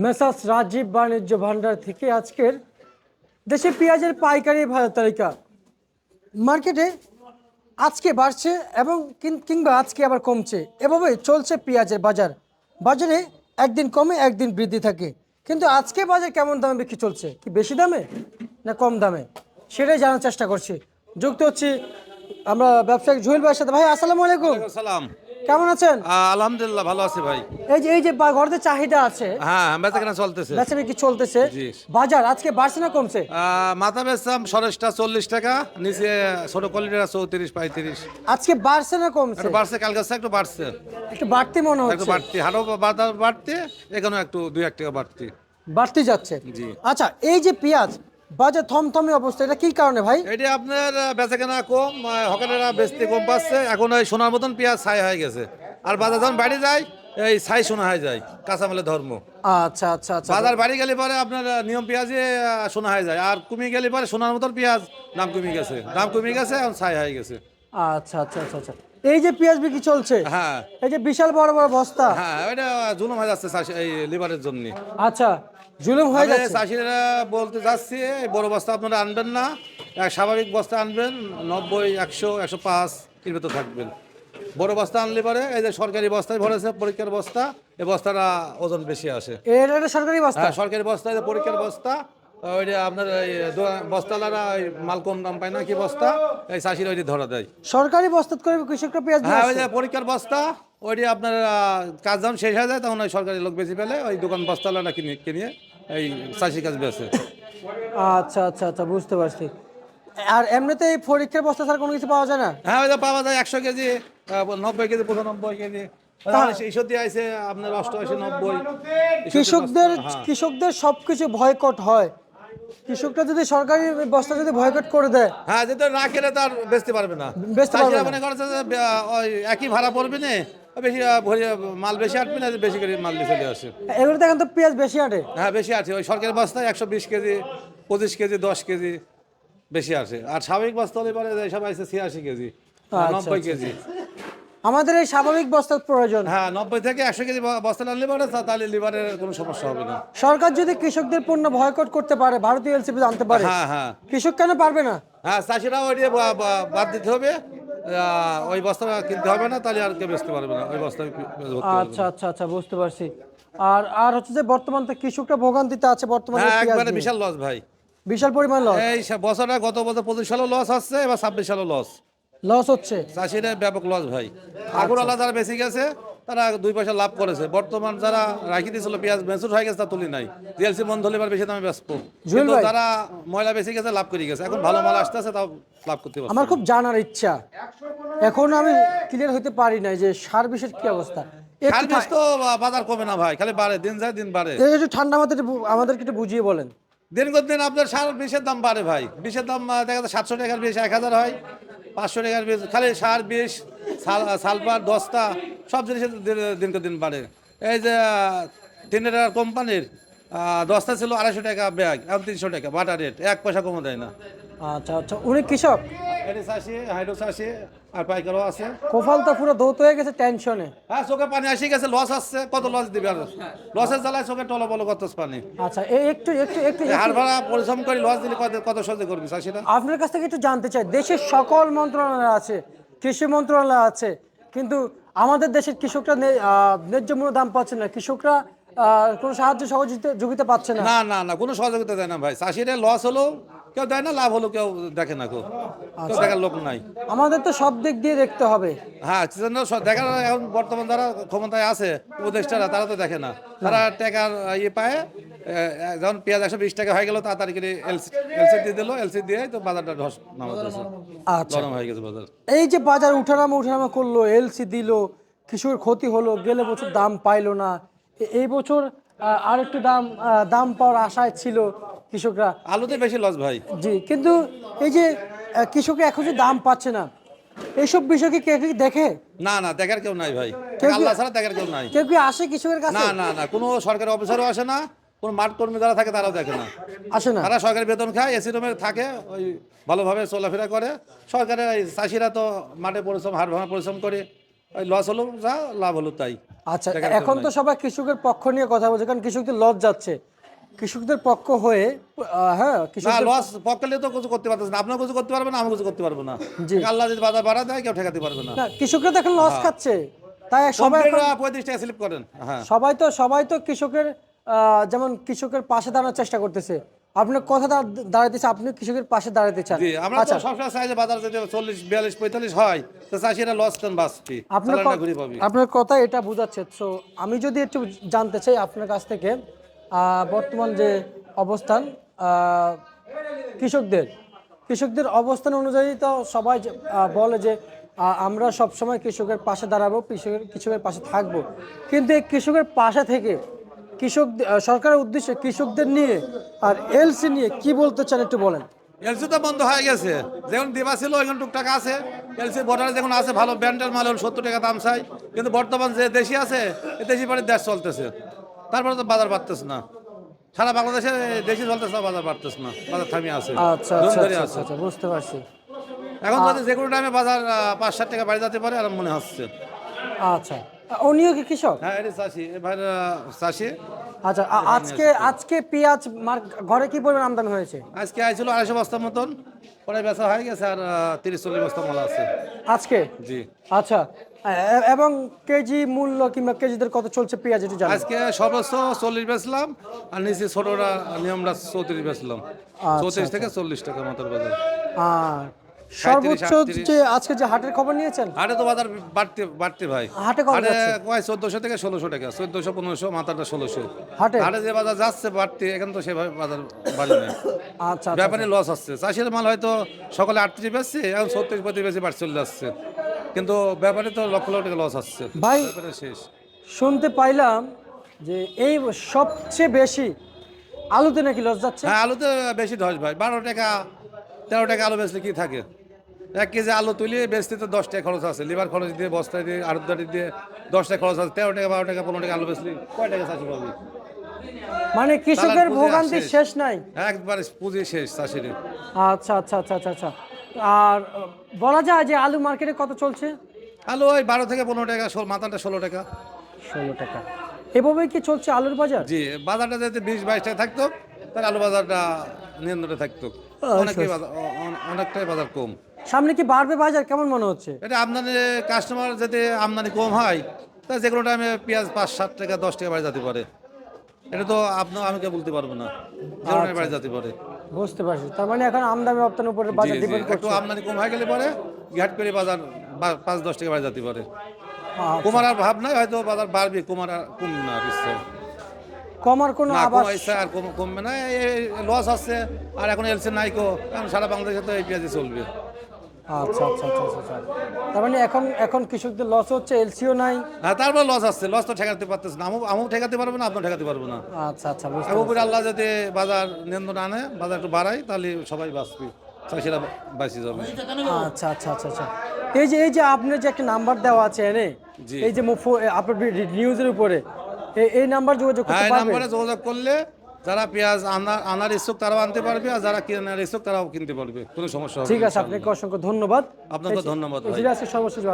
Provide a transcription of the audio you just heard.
Messrs Rajib বাণিজ্য ভান্ডার থেকে আজকের দেশে পেঁয়াজের পাইকারি ভাড়া তালিকা। মার্কেটে আজকে বাড়ছে এবং কিংবা আজকে আবার কমছে, এভাবে চলছে পেঁয়াজের বাজার। বাজারে একদিন কমে একদিন বৃদ্ধি থাকে, কিন্তু আজকে বাজার কেমন দামে বিক্রি চলছে, কি বেশি দামে না কম দামে, সেটাই জানার চেষ্টা করছি। যুক্ত হচ্ছি আমরা ব্যবসায়িক জুয়েল ভাইয়ের সাথে। ভাই আসসালামু আলাইকুম, সালাম। কেমন আছেন? আলহামদুলিল্লাহ ভালো আছি ভাই। এই যে ঘরের চাহিদা আছে, হ্যাঁ, বেচাকেনা চলতেছে। বেচা বিক্রি চলতেছে, জি। বাজার আজকে বাড়ছে না কমছে? মাথা বেচলাম সরেসটা 40 টাকা, নিচে ছোট কোয়ালিটিটা 34-35। আজকে বাড়ছে না কমছে? একটু বাড়ছে, কালকে একটু বাড়ছে, একটু বাড়তি মনে একটু হচ্ছে। বাড়তি হাটও বাজার বাড়তি, এখানেও একটু 2-1 টাকা বাড়তি। বাড়তি যাচ্ছে। জি। আচ্ছা, এই যে পেঁয়াজ বাজার থমথমে অবস্থা, এটা কি কারণে ভাই? এটা আপনার বেচাকেনা কম, হকারেরা বেচতে কম পাচ্ছে। এখন ওই সোনার মতন পেঁয়াজ ছাই হয়ে গেছে, আর বাজার যখন বাড়ি যায় এই ছাই সোনা হয়ে যায়, কাঁচামালের ধর্ম। আচ্ছা আচ্ছা আচ্ছা। বাজার বাড়ি গেলে পরে আপনার নিয়ম পেঁয়াজে সোনা হয়ে যায়, আর কমে গেলে পরে সোনার মতন পেঁয়াজ দাম কমে গেছে, এখন ছাই হয়ে গেছে। আচ্ছা আচ্ছা আচ্ছা আচ্ছা। এই যে পেঁয়াজ বিক্রি চলছে, হ্যাঁ এই যে বিশাল বড় বড় বস্তা, হ্যাঁ, ওইটা জুলুম হয়ে যাচ্ছে এই লিভারের জন্য। আচ্ছা, জুলুম হয়ে যাচ্ছে। চাষিরা বলতে যাচ্ছি এই বড় বস্তা আপনারা আনবেন না, স্বাভাবিক বস্তা আনবেন, 90, 100, 105 এর ভেতর থাকবেন। বড় বস্তা আনলে পরে এই যে সরকারি বস্তায় ভরেছে, পরীক্ষার বস্তা, এই বস্তাটা ওজন বেশি আসে। এটা একটা সরকারি বস্তা? হ্যাঁ, সরকারি বস্তা, এই যে পরীক্ষার বস্তা, ওইটা আপনার বস্তালারা মাল কম দাম পায় না, কি বস্তা এই চাষিরা ওইটি ধরা দেয়। সরকারি বস্তা করে কৃষকরা পেঁয়াজ নিয়ে হ্যাঁ, ওই আসছে? যে পরীক্ষার বস্তা, ওইটি আপনার কাজ যখন শেষ হয়ে যায় তখন ওই সরকারি লোক বেশি পেলে ওই দোকান বস্তালারা কিনে এই চাষি কাজ বেছে। আচ্ছা আচ্ছা আচ্ছা, বুঝতে পারছি। আর এমনিতে এই পরীক্ষার বস্তা ছাড়া কোনো কিছু পাওয়া যায় না? হ্যাঁ, ওই যে পাওয়া যায় 100 কেজি, 90 কেজি, 95 কেজি, এইসব দিয়ে আছে আপনার 88, 90। কৃষকদের সবকিছু বয়কট হয়, কৃষকরা যদি সরকারি বস্তা যদি বয়কট করে দেয়, হ্যাঁ, যেটা না খেলে তার বেচতে পারবে না। বেচতে পারবে চাষিরা না। মনে করছে যে ওই একই ভাড়া পড়বে না, বেশি মাল বেশি আটবে না, বেশি করে মাল দিয়ে চলে আসে। এগুলো দেখেন তো পেঁয়াজ বেশি আটে। হ্যাঁ, বেশি আছে ওই সরকারি বস্তায় 120 কেজি, 25 কেজি, 10 কেজি বেশি আছে। আর স্বাভাবিক বস্তা হলে পরে সব আছে 86 কেজি, আচ্ছা, 90 আচ্ছা, কেজি। আমাদের এই স্বাভাবিক বস্তার প্রয়োজন। হ্যাঁ, 90 থেকে 100 কেজি বস্তা আনলে পরে তাহলে লিভারের কোনো সমস্যা হবে না। সরকার যদি কৃষকদের পণ্য বয়কট করতে পারে, ভারতীয় এলসিপি আনতে পারে, হ্যাঁ হ্যাঁ কৃষক কেন পারবে না? হ্যাঁ, চাষিরা ওই দিয়ে বাদ দিতে হবে, ওই বস্তা কিনতে হবে না, তাহলে আর কেউ বেচতে পারবে না, ওই বস্তা আচ্ছা আচ্ছা আচ্ছা, বুঝতে পারছি। আর আর হচ্ছে যে বর্তমান তো কৃষকরা ভোগান্তিতে আছে বর্তমানে হ্যাঁ, পেঁয়াজ একবারে নিয়ে। বিশাল লস ভাই। বিশাল পরিমাণ লস। এই বছরটা গত বছর 25 সালেও লস আসছে, এবার 26 সালেও লস। লস হচ্ছে। চাষিরা ব্যাপক লস ভাই। আগুরালা যারা বেশি গেছে তারা 2 পয়সা লাভ করেছে, বর্তমান যারা রাখি দিয়েছিল পেঁয়াজ মেচুর হয়ে গেছে তা তুলি নাই, জিএলসি বন্ধ হলে এবার বেশি দামে বেচবো, কিন্তু ভাই, যারা ময়লা বেশি গেছে লাভ করে গেছে, এখন ভালো মাল আসতেছে তাও লাভ করতে পারছে। আমার খুব জানার ইচ্ছা, এখন আমি ক্লিয়ার হতে পারি না যে সার বিষের কি অবস্থা। খাল বীজ তো বাজার কমে না ভাই, খালি বাড়ে, দিন যায় দিন বাড়ে। একটু ঠান্ডা মাথায় আমাদেরকে একটু বুঝিয়ে বলেন। দিন দিন আপনার সার বিষের দাম বাড়ে ভাই, বিষের দাম দেখা যায় 700 টাকার বিষ 1000 হয়, 500 টাকার বিষ, খালি সার বিষ, সালফার, দস্তা, সব জিনিসের দিনকে দিন বাড়ে। এই যে 3 টাকার কোম্পানির দস্তা ছিল 250 টাকা ব্যাগ, এখন 300 টাকা, বাটা রেট, 1 পয়সা কমে দেয় না। আচ্ছা আচ্ছা, উনি কৃষক? এটি চাষি, হাইড্রো চাষি, আর পাইকারও আছে। কোফাল তো পুরো দৌত হয়ে গেছে টেনশনে। হ্যাঁ, চোখে পানি আসি গেছে, লস আসছে, কত লস দিবে আর, লসের জ্বালায় চোখে টলবল কত পানি। আচ্ছা, একটু একটু একটু হার ভাড়া পরিশ্রম করে লস দিলে কত সহ্য করবি চাষিরা। আপনার কাছ থেকে একটু জানতে চাই, দেশের সকল মন্ত্রণালয় আছে, কৃষি মন্ত্রণালয় আছে, কিন্তু আমাদের দেশের কৃষকরা ন্যায্য মূল্য দাম পাচ্ছে না, কৃষকরা কোনো সাহায্য সহযোগিতা পাচ্ছে না। না না না, কোনো সহযোগিতা দেয় না ভাই, চাষিরা লস হলো কেউ দেয় না, লাভ হলো কেউ দেখে না, কেউ দেখার লোক নাই। আমাদের তো সব দিক দিয়ে দেখতে হবে। হ্যাঁ, সেজন্য দেখার এখন বর্তমান যারা ক্ষমতায় আছে উপদেষ্টারা, তারা তো দেখে না, তারা টাকার ইয়ে পায়। যখন পেঁয়াজ 120 টাকা হয়ে গেল, তাড়াতাড়ি করে এলসি দিয়ে দিল, এলসি দিয়ে তো বাজারটা নামাতেছে, আচ্ছা, গরম হয়ে গেছে বাজার। এই যে বাজার উঠানামা করলো, এলসি দিল, কৃষকের ক্ষতি হলো, গেলে বছর দাম পাইলো না, এই বছর আর একটু দাম পাওয়ার আশায় ছিল কৃষকরা। আলুতে বেশি লস ভাই। জি, কিন্তু এই যে কৃষকরা এখন যে দাম পাচ্ছে না, এইসব বিষয় কি কেউ কি দেখে? না না, দেখার কেউ নাই ভাই, কেউ কি- আল্লাহ ছাড়া দেখার কেউ নাই। কেউ কি আসে কৃষকের কাছে? না না না, কোনো সরকারি অফিসারও আসে না, কোনো মাঠ কর্মী যারা থাকে তারাও দেখে না। আসে না। তারা সরকারি বেতন খায়, এসি রুমে থাকে, ওই ভালোভাবে চলাফেরা করে। সরকারের এই চাষিরা তো মাঠে পরিশ্রম, হাড় ভাঙা পরিশ্রম করে ওই লস হলো যা, লাভ হলো তাই। আচ্ছা, দেখার এখন কেউ তো নাই। সবাই কৃষকের পক্ষ নিয়ে কথা বলছে, কারণ কৃষকদের লস যাচ্ছে। কৃষকদের পক্ষ হয়ে হ্যাঁ, না, কৃষকদের লস পকেলে তো কিছু করতে পারতেছে না, আপনার কিছু করতে পারবে না, আমি কিছু করতে পারবো না। জি। আল্লাহ যদি বাজার বাড়া দেয় কেউ ঠেকাতে পারবে না। না, কৃষকরা তো এখন লস হ্যাঁ। খাচ্ছে, তাই সবাই এখন 35 টাকা স্লিপ করেন। হ্যাঁ, সবাই তো কৃষকের যেমন কৃষকের পাশে দাঁড়ানোর চেষ্টা করতেছে। আপনার কথা দাঁড়াইতেছে, আপনি কৃষকের পাশে দাঁড়াতে চান। জি, আমরা তো আচ্ছা, সবসময় চাই যে বাজার যদি 40, 42, 45 হয়, তো চাষিরা লস কেন বাঁচবি, আপনার চালানটা ঘুরে পাবি। আপনার কথা এটা বোঝাচ্ছে। সো আমি যদি একটু জানতে চাই আপনার কাছ থেকে, বর্তমান যে অবস্থান আহ, কৃষকদের অবস্থান অনুযায়ী তো সবাই বলে যে আমরা সবসময় কৃষকের পাশে দাঁড়াবো, কৃষকের পাশে থাকবো। কিন্তু এই কৃষকের পাশে থেকে সরকারের উদ্দেশ্যে কৃষকদের নিয়ে আর এলসি নিয়ে কি বলতে চান একটু বলেন। এলসি তো বন্ধ হয়ে গেছে, যেমন দিবা ছিল এখন টুকটাক আছে। এলসি বর্ডারে যেমন আছে ভালো ব্র্যান্ডের মাল হল 70 টাকা দাম চাই, কিন্তু বর্তমান যে দেশি আছে এই দেশি বাড়ির দেশ চলতেছে, তারপরে তো বাজার বাড়তেছে না। সারা বাংলাদেশে দেশি চলতেছে না, বাজার বাড়তেছে না, বাজার থামিয়ে আছে, আচ্ছা জোন আচ্ছা ধরে আচ্ছা আছে। আচ্ছা, বুঝতে পারছি। এখন যদি যে কোনো টাইমে বাজার 5-7 টাকা বাড়ি যেতে পারে আর মনে হচ্ছে। আচ্ছা, উনিও কি কৃষক? হ্যাঁ, এটা চাষি, এ ভাই চাষি। আচ্ছা, আজকে পেঁয়াজ ঘরে কি পরিমাণ আমদানি হয়েছে আজকে আইছিল 250 বস্তার মতন, পরে বেচা হয়ে গেছে আর 30-40 বস্তা মাল আছে। আজকে? জি, আচ্ছা, এবং কেজি মূল্য কিংবা কেজিদের কত চলছে পেঁয়াজ একটু জানেন? আজকে সর্বোচ্চ 40 বেচলাম, আর নিচে ছোটরা নিয়মরা 34 বেচলাম। আচ্ছা, 34 থেকে 40 টাকা মাথার বাজার। আর সর্বোচ্চ 38, যে আজকে যে হাটের খবর নিয়েছেন, হাটে তো বাজার বাড়তে বাড়তে ভাই। হাটে কত হাটে যাচ্ছে? কয় 1400 থেকে 1600 টাকা, 1400-1500, মাথাটা 1600। হাটে? হাটে যে বাজার যাচ্ছে বাড়তে, এখন তো সেভাবে বাজার বাড়ি নেই। আচ্ছা আচ্ছা, ব্যাপারে লস হচ্ছে, চাষির মাল হয়তো সকালে 38 বেচছে, এখন 36-35 বেশি বাড়ি চলে যাচ্ছে, কিন্তু ব্যাপারে তো লক্ষ লক্ষ টাকা লস হচ্ছে। ভাই ব্যাপারে শেষ। শুনতে পাইলাম যে এই সবচেয়ে বেশি আলুতে নাকি লস যাচ্ছে। হ্যাঁ, আলুতে বেশি ধস ভাই, 12 টাকা 13 টাকা আলু বেচলে কি থাকে? 1 কেজি আলু তুলি বেচতে তো 10 টাকা খরচ আছে, লিভার খরচ দিয়ে, বস্তায় দিয়ে, আড়তদারি দিয়ে 10 টাকা খরচ আছে। 13 টাকা 12 টাকা 15 টাকা আলু বেচলে কয় টাকা চাষি পাবি? মানে কৃষকের চালান পুঁজি ভোগান্তি শেষ। শেষ নাই। একবারে পুঁজি শেষ চাষির। আচ্ছা আচ্ছা আচ্ছা আচ্ছা আচ্ছা, আর বলা যায় যে আলু মার্কেটে কত চলছে? আলু ওই 12 থেকে 15 টাকা, মাথাটা 16 টাকা। 16 টাকা। এভাবেই কি চলছে আলুর বাজার? জি, বাজারটা যদি 20-22 টাকা থাকতো তাহলে আলু বাজারটা নিয়ন্ত্রণে থাকতো। অনেকটাই বাজার, অনেকটাই বাজার কম। সামনে কি বাড়বে বাজার, কেমন মনে হচ্ছে? এটা আমদানি, কাস্টমার যদি আমদানি কম হয় তা যে কোনো টাইমে পেঁয়াজ 5-7 টাকা 10 টাকা বাড়ি যেতে পারে। এটা তো আমি কে বলতে পারবো না, যে কোনো বাড়ি যেতে পারে। বুঝতে পারছি, তার মানে এখন আমদানি রপ্তানির উপরে জি বাজার জি, ডিপেন্ড একটু করছে। আমদানি কম হয়ে গেলে পরে ঘাট করে বাজার 5-10 টাকা বাড়ি যেতে পারে। আচ্ছা। কমার আর ভাব নাই, হয়তো বাজার বাড়বে, কমার আর কমবে না ইচ্ছে। কমার কোনো না, আবাস? কমা ইচ্ছা আর কমবে না, লস হচ্ছে। আর এখন এলসি নাইকো, কারণ সারা বাংলাদেশে তো এই পেঁয়াজই চলবে। আচ্ছা আচ্ছা আচ্ছা আচ্ছা আচ্ছা। তার মানে এখন কৃষকদের লস হচ্ছে, এলসিও নাই। হ্যাঁ, তারপর লস আসছে, লস তো ঠেকাতে পারতেছে না, আমও ঠেকাতে পারবো না, আপনার ঠেকাতে পারবো না। আচ্ছা আচ্ছা, বুঝতে আর পারছি। উপরে আল্লাহ যদি বাজার নিয়ন্ত্রণ আনে, বাজার একটু বাড়ায়, তাহলে সবাই বাঁচবে, চাষিরা বাঁচি যাবে। আচ্ছা আচ্ছা আচ্ছা আচ্ছা, এই যে আপনার যে একটা নাম্বার দেওয়া আছে এনে, জি। এই যে আপনার নিউজের উপরে এই নাম্বার যোগাযোগ হ্যাঁ, করতে এই পারবে? নাম্বারে যোগাযোগ করলে যারা পেঁয়াজ আনার ইচ্ছুক তারাও আনতে পারবে, আর যারা কেনার ইচ্ছুক তারাও কিনতে পারবে, কোনো সমস্যা হবে ঠিক না, আছে, আপনাকে অসংখ্য ধন্যবাদ। আপনাকে ধন্যবাদ ভাই। আজকে সর্বশেষ